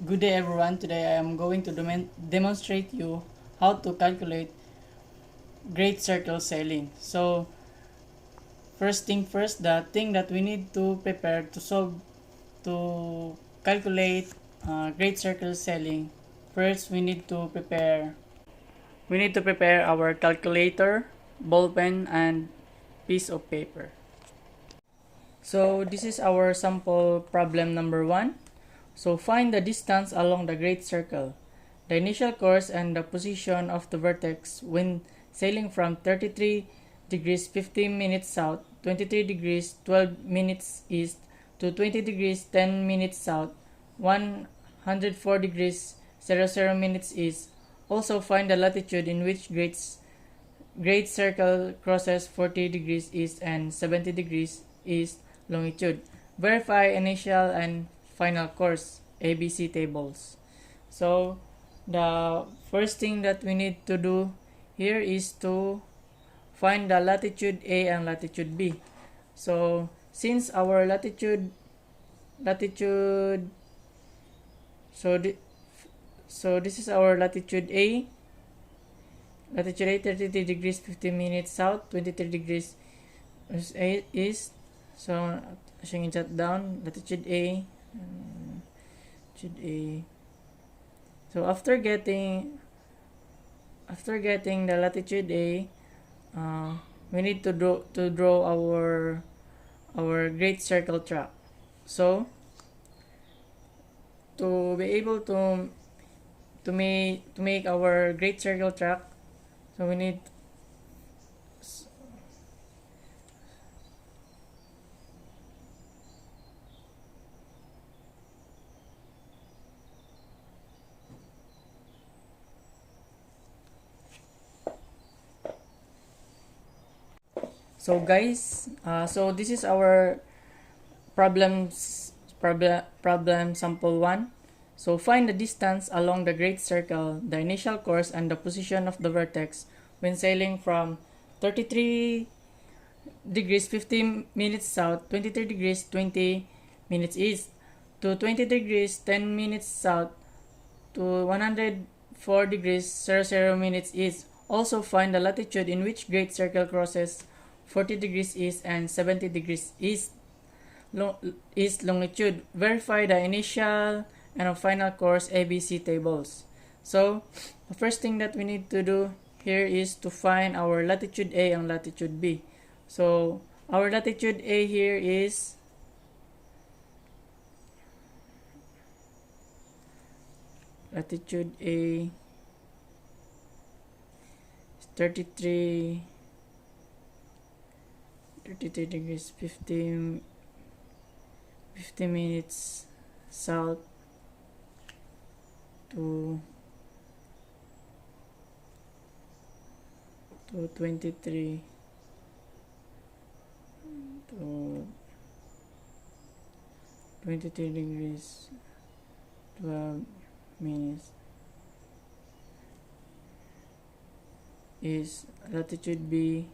Good day everyone. Today I am going to demonstrate you how to calculate great circle sailing. So first thing first, the thing that we need to prepare to calculate great circle sailing. First we need to prepare our calculator, ball pen, and piece of paper. So this is our sample problem number 1. So find the distance along the great circle, the initial course and the position of the vertex when sailing from 33 degrees 15 minutes south, 23 degrees 12 minutes east to 20 degrees 10 minutes south, 104 degrees 00 minutes east. Also find the latitude in which great circle crosses 40 degrees east and 70 degrees east longitude. Verify initial and final course ABC tables. So the first thing that we need to do here is to find the latitude A and latitude B. So since our latitude so this is our latitude A. Latitude A 33 degrees 15 minutes south, 23 degrees east. So siyang jot down latitude A. Latitude A. So after getting the latitude A, we need to draw our great circle track. So to be able to make our great circle track, so we need so guys, so this is our problem sample 1. So find the distance along the great circle, the initial course and the position of the vertex when sailing from 33 degrees 15 minutes south, 23 degrees 20 minutes east to 20 degrees 10 minutes south to 104 degrees 00 minutes east. Also find the latitude in which great circle crosses 40 degrees east and 70 degrees east longitude. Verify the initial and final course ABC tables. So the first thing that we need to do here is to find our latitude A and latitude B. So our latitude A here is latitude A is 33 degrees 50 minutes south to 23 to 23 degrees 12 minutes is latitude B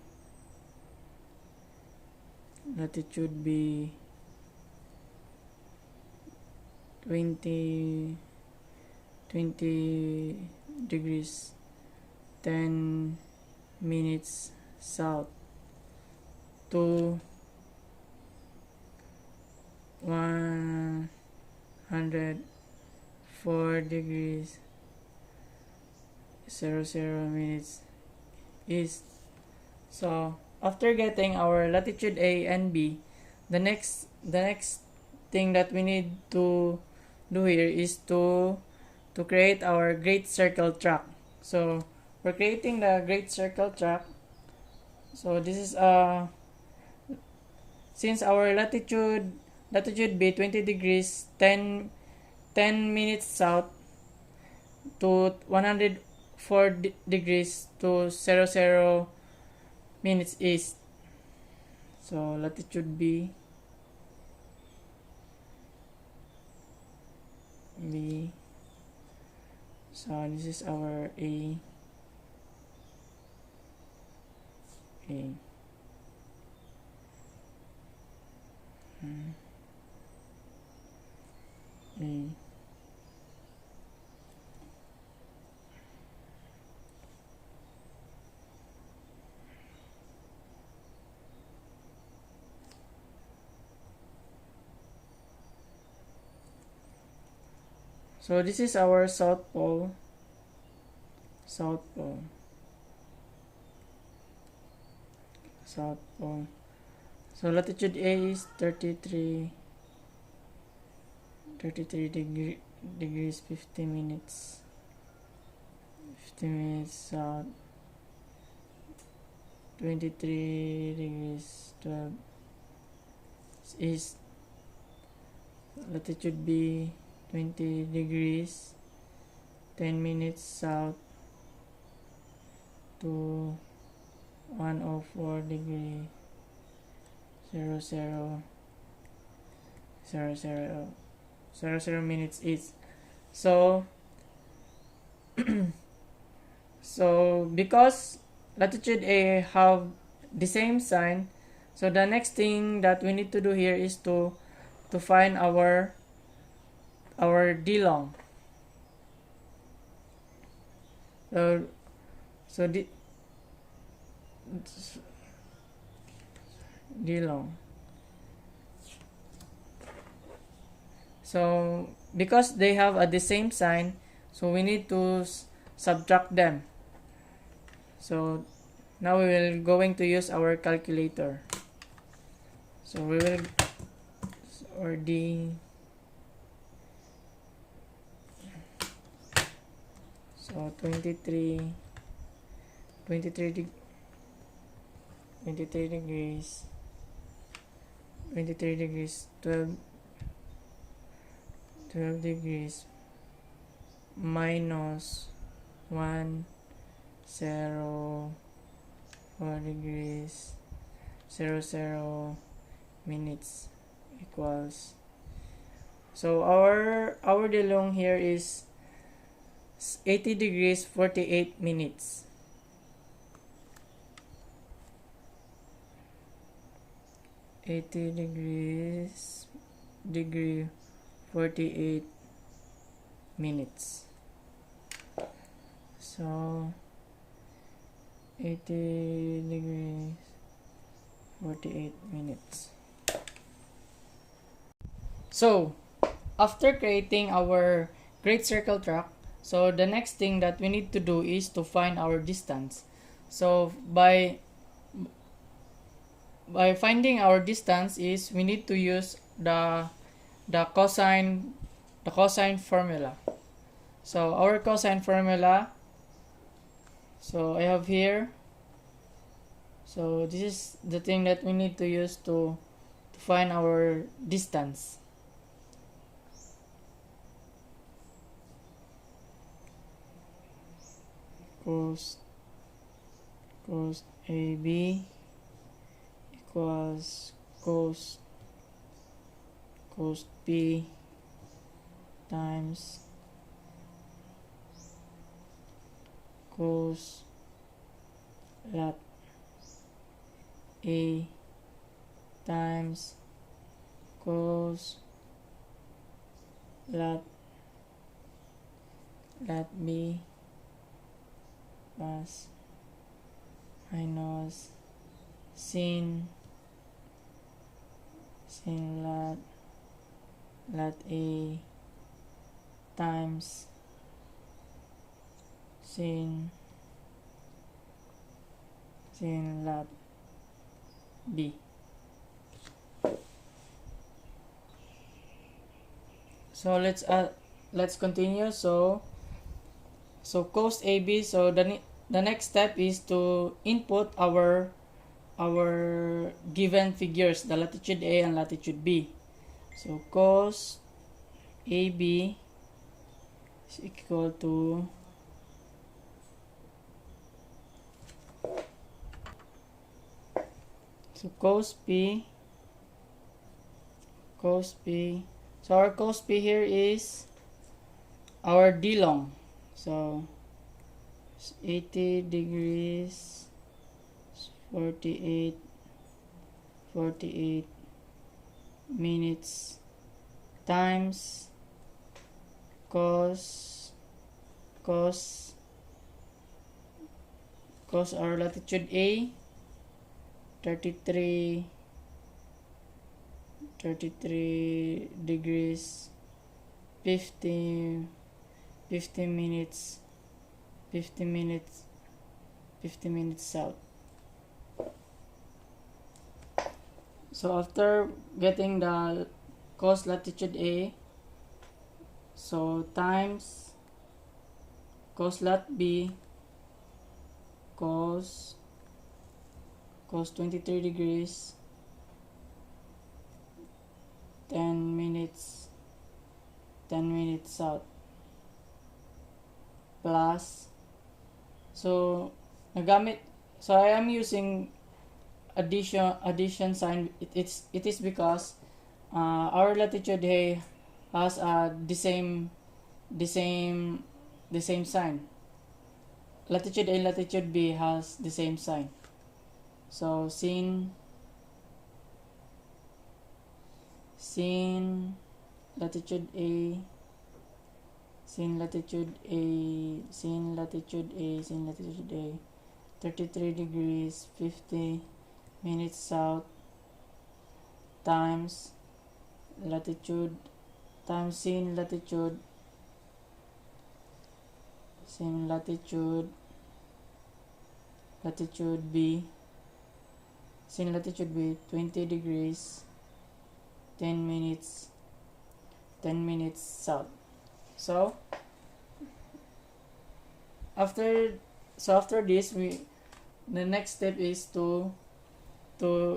20 degrees 10 minutes south to 104 degrees 00 minutes east. So after getting our latitude A and B, the next thing that we need to do here is to create our great circle track. So we're creating the great circle track. So this is since our latitude B 20 degrees 10 minutes south to 104 degrees to 00 minutes east. So latitude B so this is our A A A So this is our South Pole. South Pole. South Pole. So latitude A is 33 degrees 50 minutes. 50 minutes south. 23 degrees 12 east. Latitude B 20 degrees 10 minutes south to 104 degree 00 minutes east. So so because latitude A have the same sign, so the next thing that we need to do here is to find our D long. So D long. So because they have the same sign, so we need to subtract them. So now we will going to use our calculator. So we will, or D, so 23 degrees 12 degrees minus 104 degrees 00 minutes equals, so our D long here is 80 degrees 48 minutes. 80 degree 48 minutes. So 80 degrees 48 minutes. So after creating our great circle track, so the next thing that we need to do is to find our distance. So by finding our distance is we need to use the cosine formula. So our cosine formula, so I have here, so this is the thing that we need to use to find our distance. Cos AB equals cos B times cos lat A times cos lat B plus minus sin lat A times sin lat B. So let's continue. So cos AB, so the next step is to input our given figures, the latitude A and latitude B. So cos AB is equal to cos P. So our cos P here is our D long. So 80 degrees 48 minutes times cos our latitude A 33 degrees 50 50 minutes 50 minutes 50 minutes south. So after getting the cos latitude A, so times cos lat B, cos 23 degrees 10 minutes south, plus, so I am using addition sign. It is because our latitude A has the same sign. Latitude A and latitude B has the same sign. So sin latitude A, sin latitude A, 33 degrees 50 minutes south times latitude times sin latitude B, sin latitude B 20 degrees 10 minutes south. So after this, the next step is to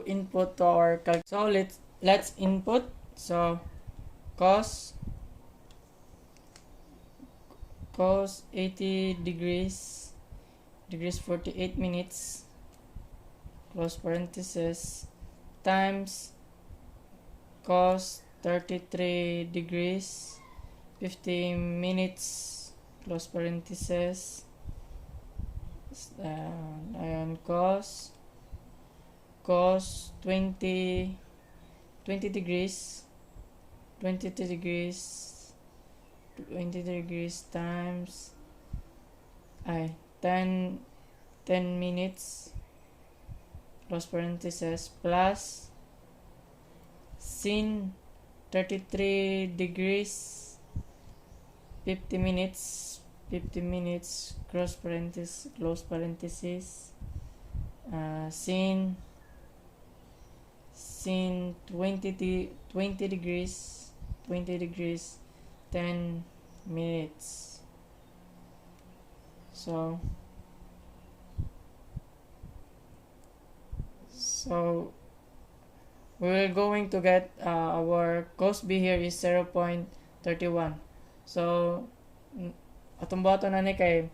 input to our calc. So let's input. So cos 80 degrees 48 minutes close parenthesis times cos 33 degrees 50 minutes close parenthesis, and cos 20 degrees times 10 minutes close parenthesis plus sin 33 degrees 50 minutes close parenthesis sin 20 degrees 10 minutes. So we're going to get our cos B here is 0.31. So atong buhaton na ni kay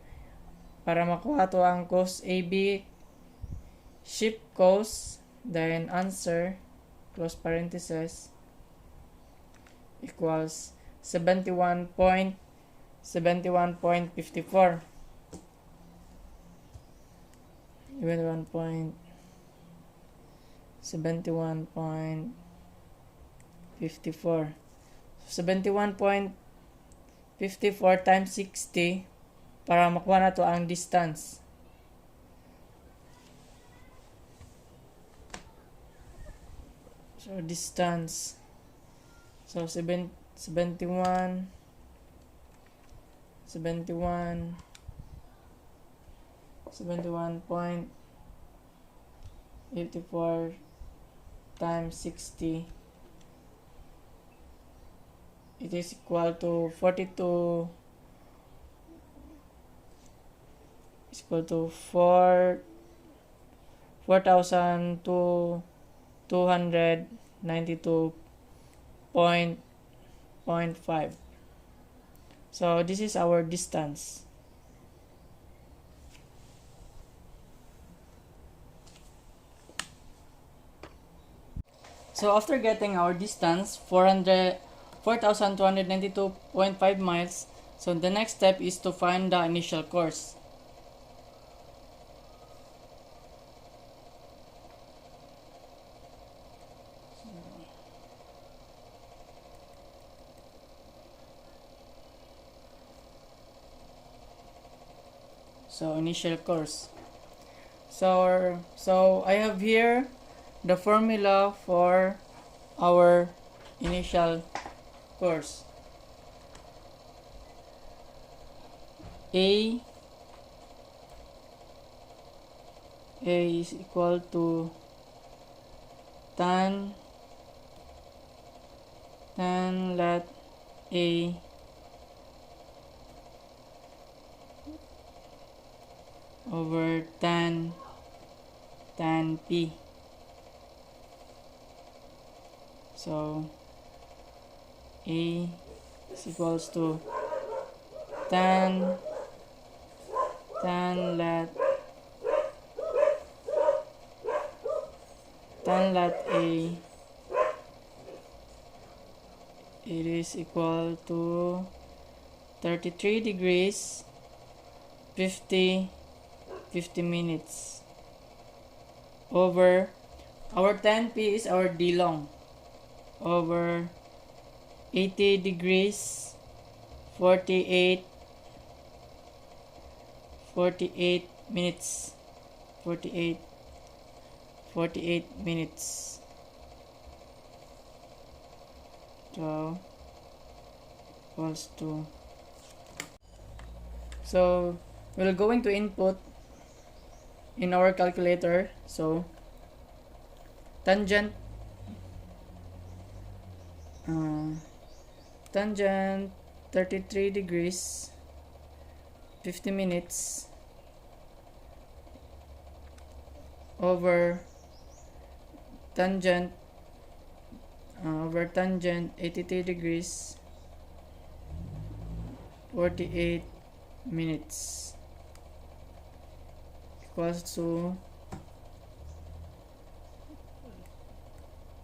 para makuha to ang cos AB, shift cos, then answer close parenthesis equals 71.54. 71.54. So 71.54 times 60 para makuha na to ang distance. So distance. So 71.54 times 60, it is equal to 42, is equal to 4,292.5. So this is our distance. So after getting our distance 4,292.5 miles, so the next step is to find the initial course. So initial course. So I have here the formula for our initial course. A is equal to tan lat A over tan P. So A is equals to tan lat A, it is equal to 33 degrees 50 minutes over our tan P is our D long over 80 degrees 48 minutes 48 minutes. So equals to, so we're going to input in our calculator. So tangent 33 degrees 50 minutes over tangent 83 degrees 48 minutes equals to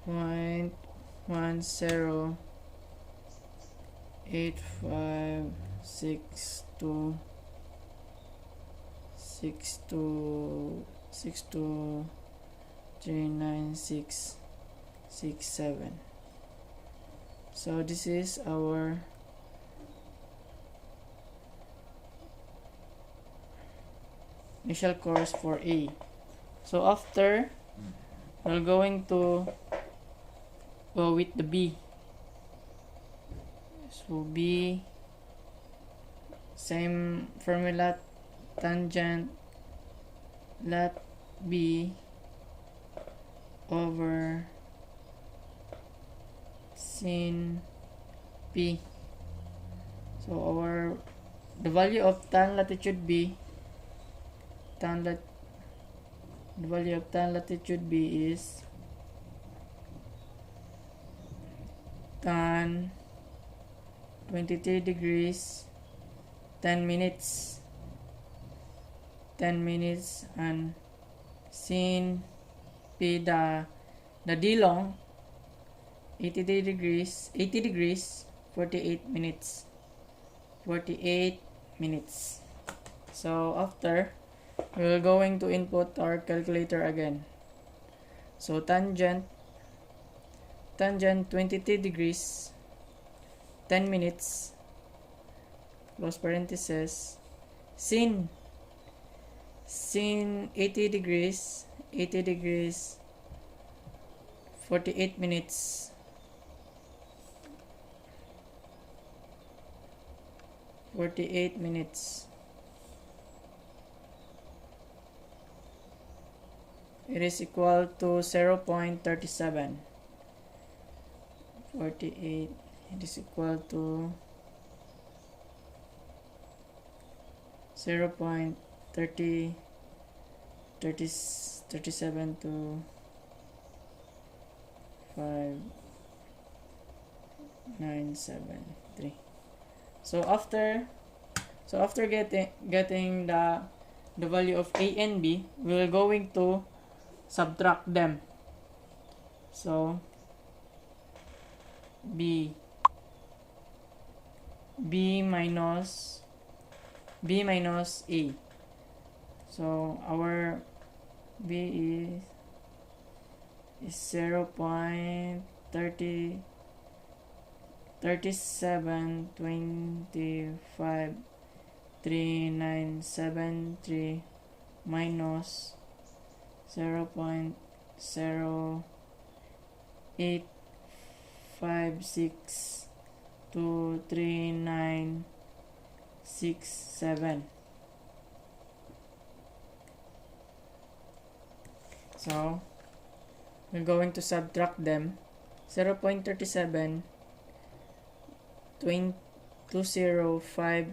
0.1085626239667. So this is our initial course for A. So after, we're going to go with the B. So B, same formula, tangent lat B over sin P. So the value of tan latitude B, the value of tan latitude B is tan 23 degrees 10 minutes and sin P, the D long 80 degrees 48 minutes. So after, we're going to input our calculator again. So tangent 23 degrees 10 minutes close parenthesis sin 80 degrees 48 minutes it is equal to 0.37. 48, it is equal to 0.37 to 5973. So after getting the value of A and B, we're going to subtract them. So B minus A. So our B is 0.37253973 minus 0.0856239667. 6, 7. So we're going to subtract them. 0.37 205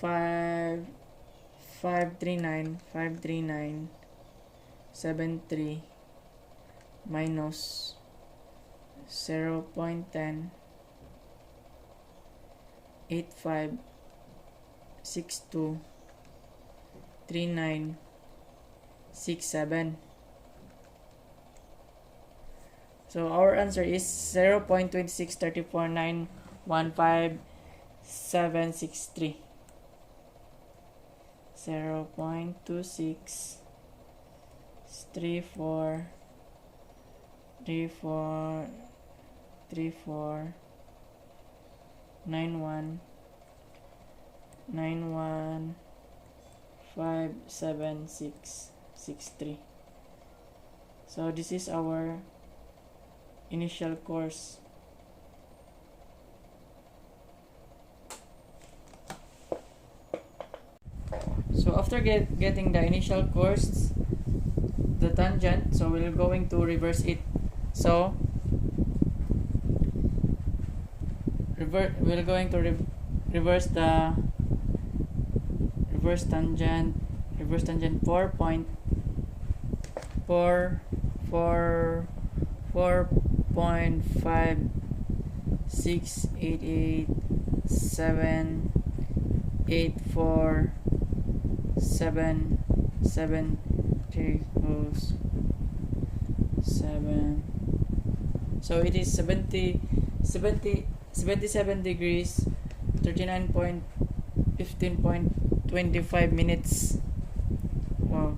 539 73 minus 0.10 85 62 39 67. So our answer is 0.2634915,763. 0.263343491915763. So this is our initial course. So after getting the initial course, the tangent, so we're going to reverse it. So we're going to reverse the reverse tangent 4.5688778477. So it is 77 degrees 39.15.25 minutes. Wow.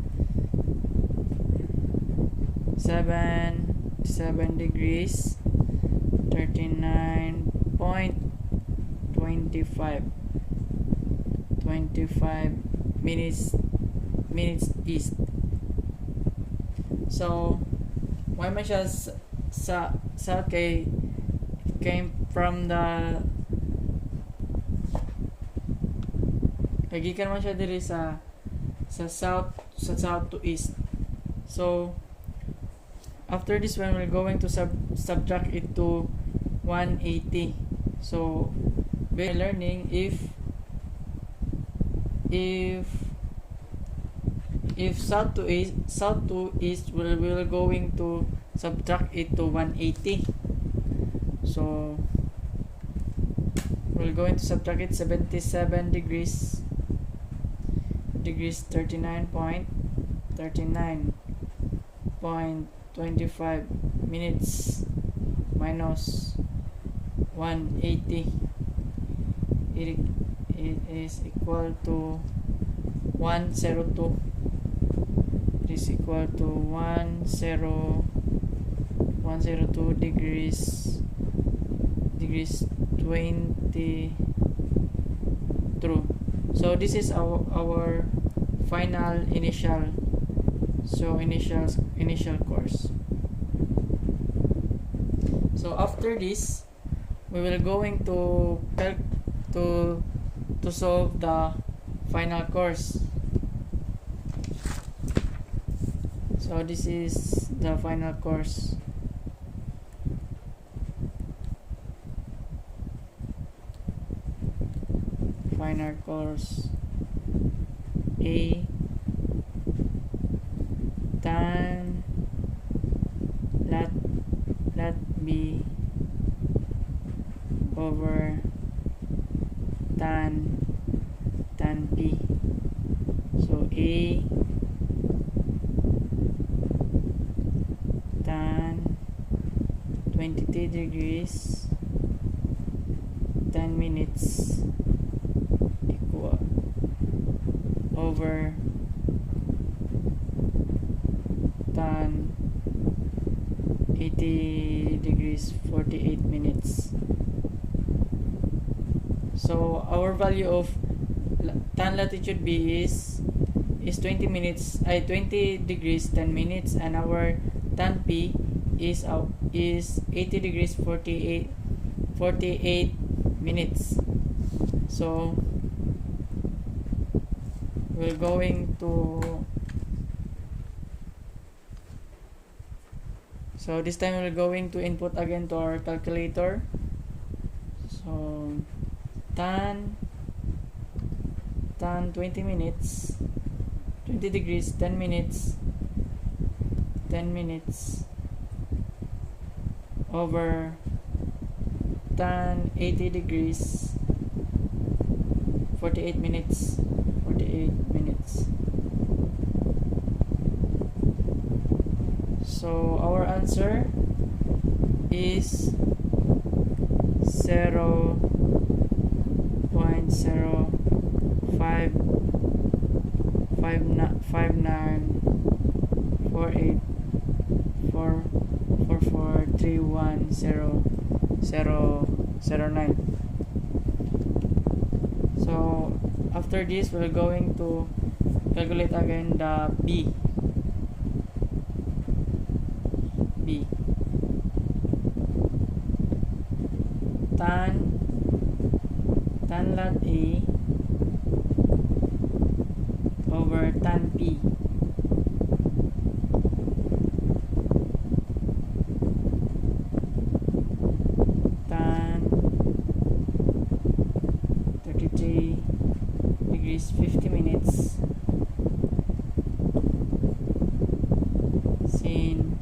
7 degrees 39.25 minutes east. So why man siya sa kay came from the kagikan man siya diri sa south to east. So after this one, we're going to subtract it to 180. So we're learning if south to east, we're going to subtract it to 180. So we're going to subtract it 77 degrees 39.25 minutes minus 180. It is equal to 102. It is equal to 102 degrees 20 true. So this is our final initial course. So after this, we will going to solve the final course. So this is the final course. Final course A tan lat B over tan P. So A tan 23 degrees 10 minutes equal over tan 80 degrees 48 minutes. So our value of tan latitude B is 20 degrees 10 minutes, and our tan P is 80 degrees 48 minutes. So we're going to so this time we're going to input again to our calculator. So tan 20 minutes, 20 degrees, 10 minutes, 10 minutes over tan 80 degrees, 48 minutes, 48 minutes. So our answer is 0.0594844310009. So after this, we're going to calculate again the B. Tan lat A over tan P. Tan 33 degrees 50 minutes sin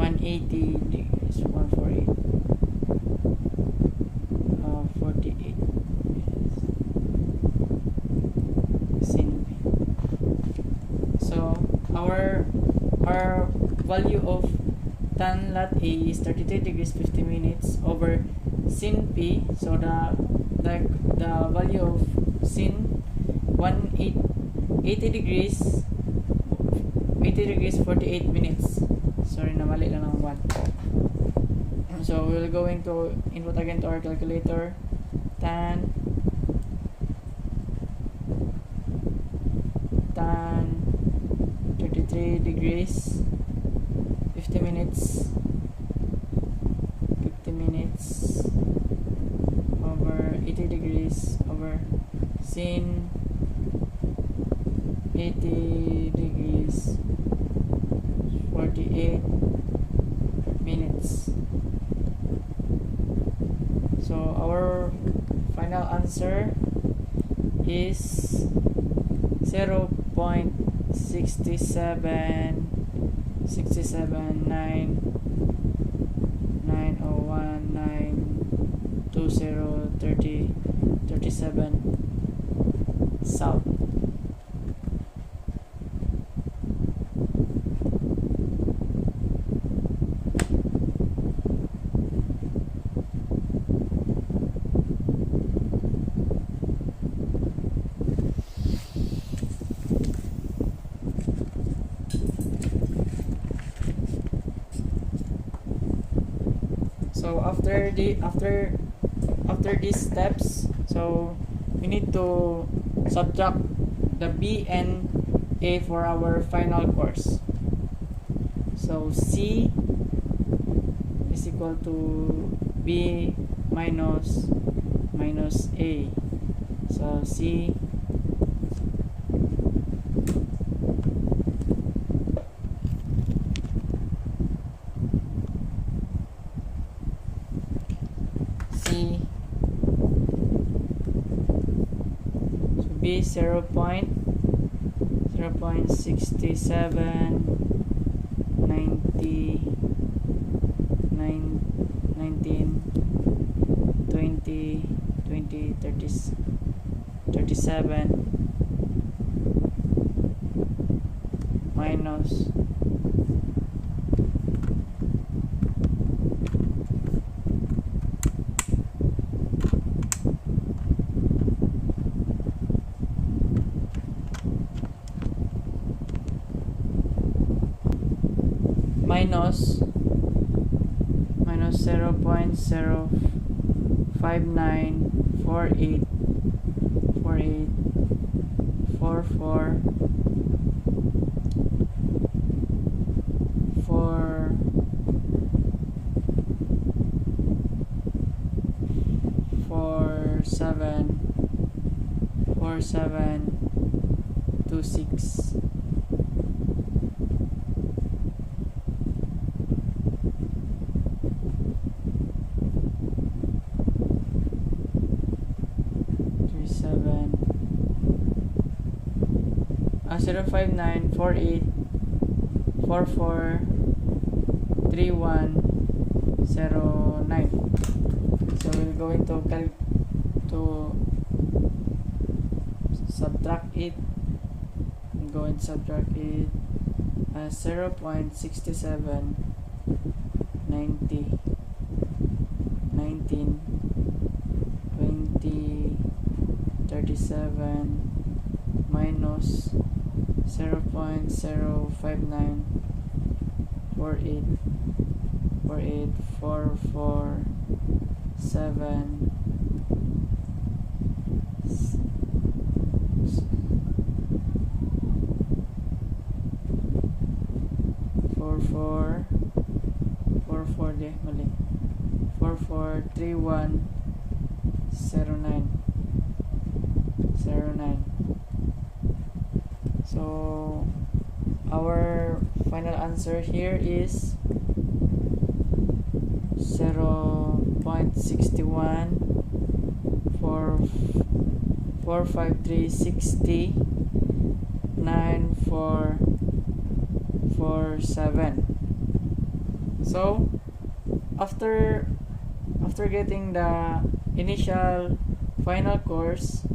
180 degrees 148 48 sin P. So our value of tan lat A is 33 degrees 50 minutes over sin P. So the value of sin 80 degrees 48 minutes. Sorry, namali lang ng 1. So we're going to input again to our calculator. Tan 33 degrees 50 minutes over 80 degrees over sin 80 degrees 48 minutes. So our final answer is 0.6799019203037 south. So after these steps, so we need to subtract the B and A for our final course. So C is equal to B minus A. So C be 0.0.67 minus minus 0.05948 4 4 4 4 7 4 7 2 6 3 7 0 5 9 4 8 4 4 3 1 0 9. So we're going to subtract it. I'm going to subtract it as 0.67 90 19 20 37 minus 0.059 48 48 4 4 7 4 4 4 4 di mali 4 4 3 1 0 9 0 9. So our final answer here is 0.61 453 60 9447. So after getting the initial final course,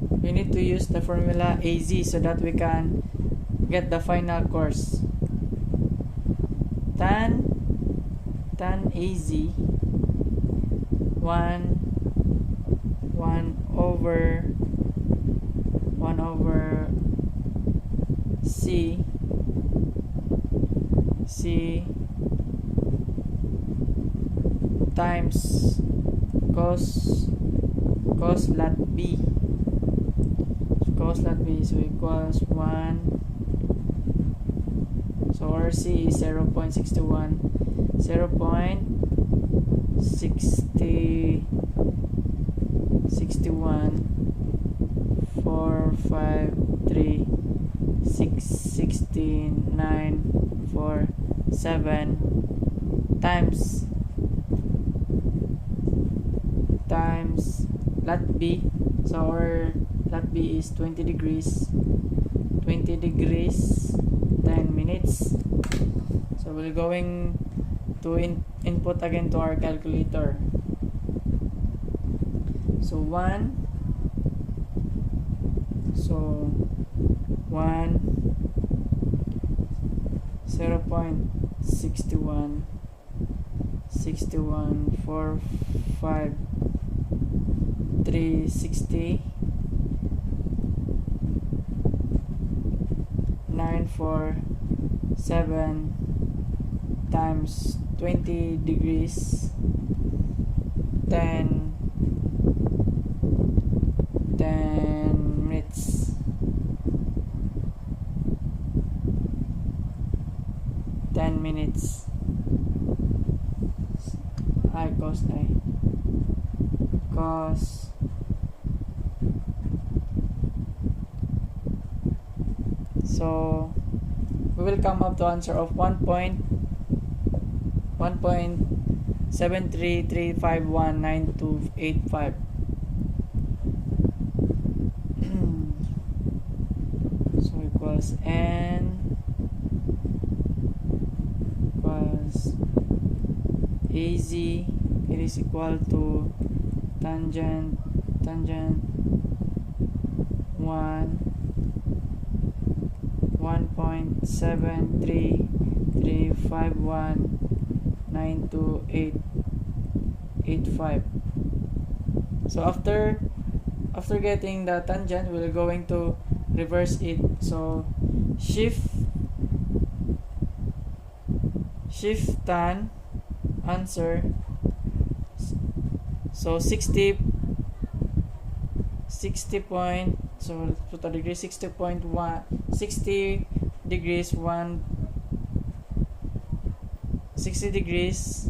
we need to use the formula AZ so that we can get the final course. Tan AZ 1 over C times cos lat B. Cos lat B so equals 1. So our C is 0.61 0.61 453 16 9 4 7 times lat B. So our lat B is 20 degrees 10 minutes. So we're going to input again to our calculator. So 1 0.61 4 5 360 947 times 20 degrees 10 minutes. Cos so we will come up to answer of 1.173351985. So equals n equals AZ, it is equal to tangent 1.733519285. So after getting the tangent, we're going to reverse it. So shift tan answer. So 60.6 So let's put a degree, 60.1, 60 degrees, 60 degrees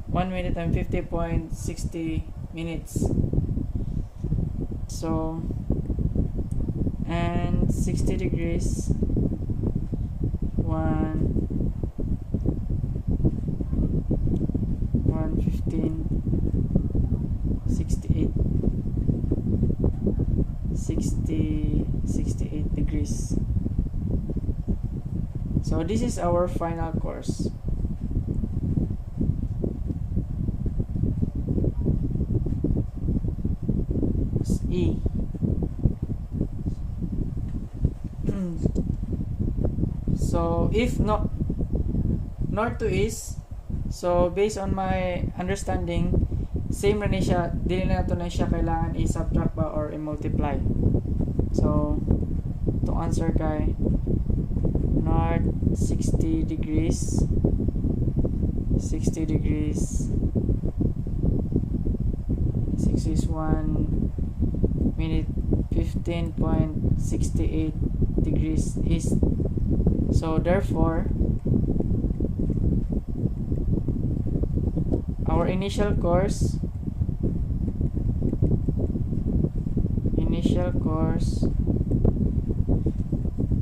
1 minute and 50.60 minutes. So, and 60 degrees 115 68 68 degrees. So this is our final course. E. So if not north to east, so based on my understanding, same na siya, dili na to na siya kailangan i-subtract ba or i-multiply. So to answer kay north 60 degrees 60 degrees 6 is 1 minute 15.68 degrees east. So therefore our initial course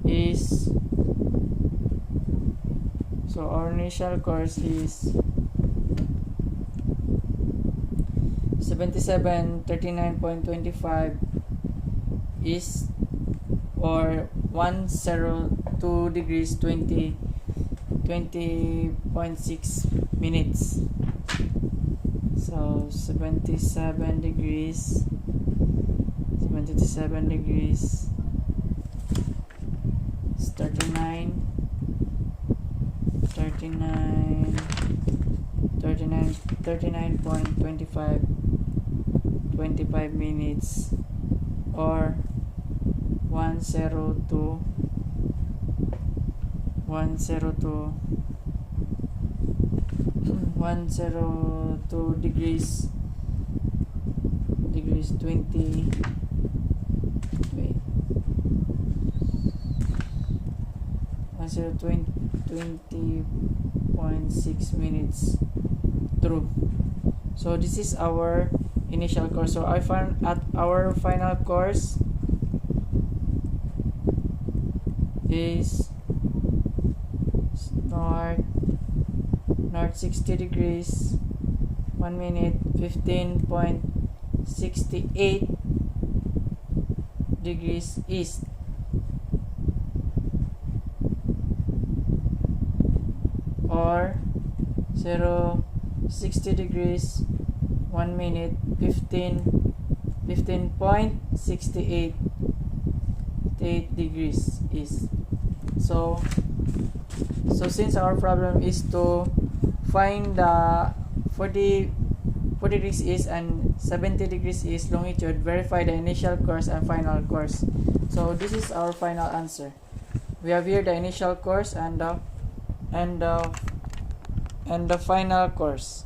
is, so our initial course is 7739.25 east, or 102 degrees 20.6 minutes. So 77 degrees 39.25 minutes, or 102 degrees 20.6 minutes through. So this is our initial course. So I found at our final course is north 60 degrees 1 minute 15.68 degrees east, or 60 degrees 1 minute 15.68 degrees east. So since our problem is to find the 40 degrees east and 70 degrees east longitude, verify the initial course and final course. So this is our final answer. We have here the initial course and the final course.